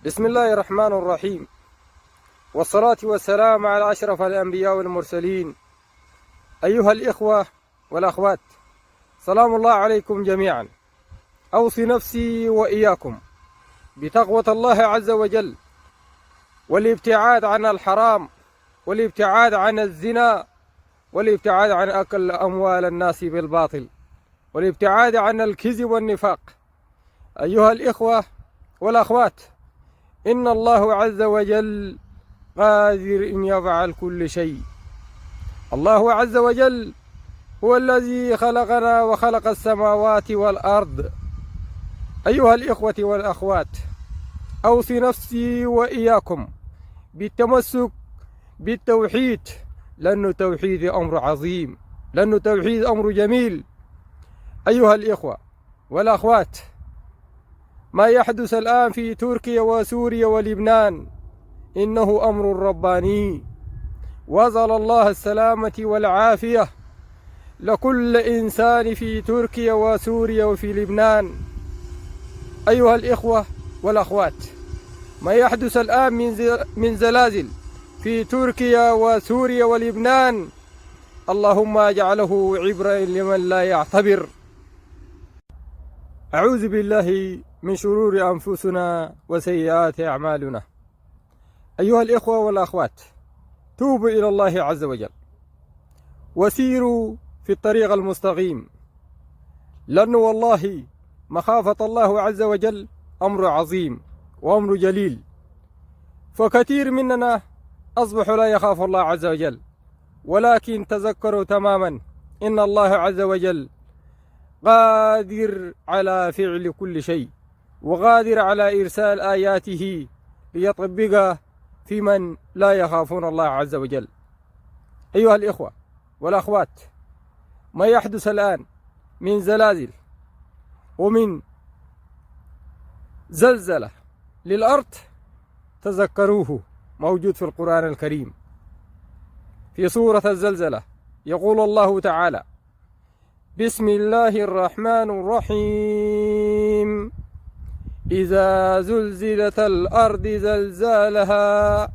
بسم الله الرحمن الرحيم، والصلاة والسلام على أشرف الأنبياء والمرسلين. أيها الإخوة والأخوات، سلام الله عليكم جميعا. أوصي نفسي وإياكم بتقوى الله عز وجل، والابتعاد عن الحرام، والابتعاد عن الزنا، والابتعاد عن أكل أموال الناس بالباطل، والابتعاد عن الكذب والنفاق. أيها الإخوة والأخوات، إن الله عز وجل قادر أن يفعل كل شيء. الله عز وجل هو الذي خلقنا وخلق السماوات والأرض. أيها الإخوة والأخوات، أوصي نفسي وإياكم بالتمسك بالتوحيد، لأنه توحيد أمر عظيم، لأنه توحيد أمر جميل. أيها الإخوة والأخوات، ما يحدث الآن في تركيا وسوريا ولبنان إنه أمر رباني، وأسأل الله السلامة والعافية لكل إنسان في تركيا وسوريا وفي لبنان. أيها الإخوة والأخوات، ما يحدث الآن من زلازل في تركيا وسوريا ولبنان، اللهم اجعله عبرة لمن لا يعتبر. أعوذ بالله من شرور أنفسنا وسيئات أعمالنا. أيها الإخوة والأخوات، توبوا إلى الله عز وجل وسيروا في الطريق المستقيم، لأنه والله مخافة الله عز وجل أمر عظيم وأمر جليل. فكثير مننا أصبح لا يخاف الله عز وجل، ولكن تذكروا تماما إن الله عز وجل قادر على فعل كل شيء، وقادر على إرسال آياته ليطبقها في من لا يخافون الله عز وجل. أيها الإخوة والأخوات، ما يحدث الآن من زلازل ومن زلزلة للأرض تذكروه، موجود في القرآن الكريم في سورة الزلزلة. يقول الله تعالى: بسم الله الرحمن الرحيم: إذا زلزلت الأرض زلزالها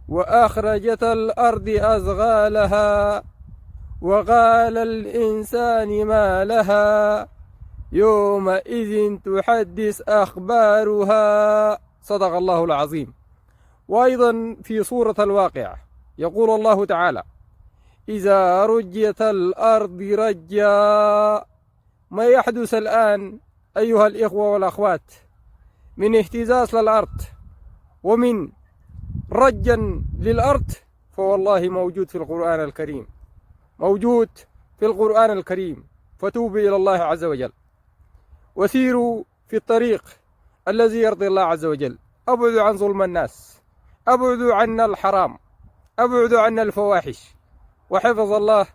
وأخرجت الأرض أثقالها وقال الإنسان ما لها يومئذ تحدث أخبارها. صدق الله العظيم. وأيضا في سورة الواقعة يقول الله تعالى: إذا رجت الأرض رجا. ما يحدث الآن أيها الإخوة والأخوات من اهتزاز للأرض ومن رجا للأرض، فوالله موجود في القرآن الكريم، موجود في القرآن الكريم. فتوبوا إلى الله عز وجل وسيروا في الطريق الذي يرضي الله عز وجل. أبعدوا عن ظلم الناس، أبعدوا عنا الحرام، أبعدوا عنا الفواحش، وحفظ الله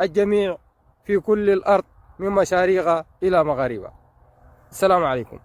الجميع في كل الأرض من مشارقها إلى مغاربها. السلام عليكم.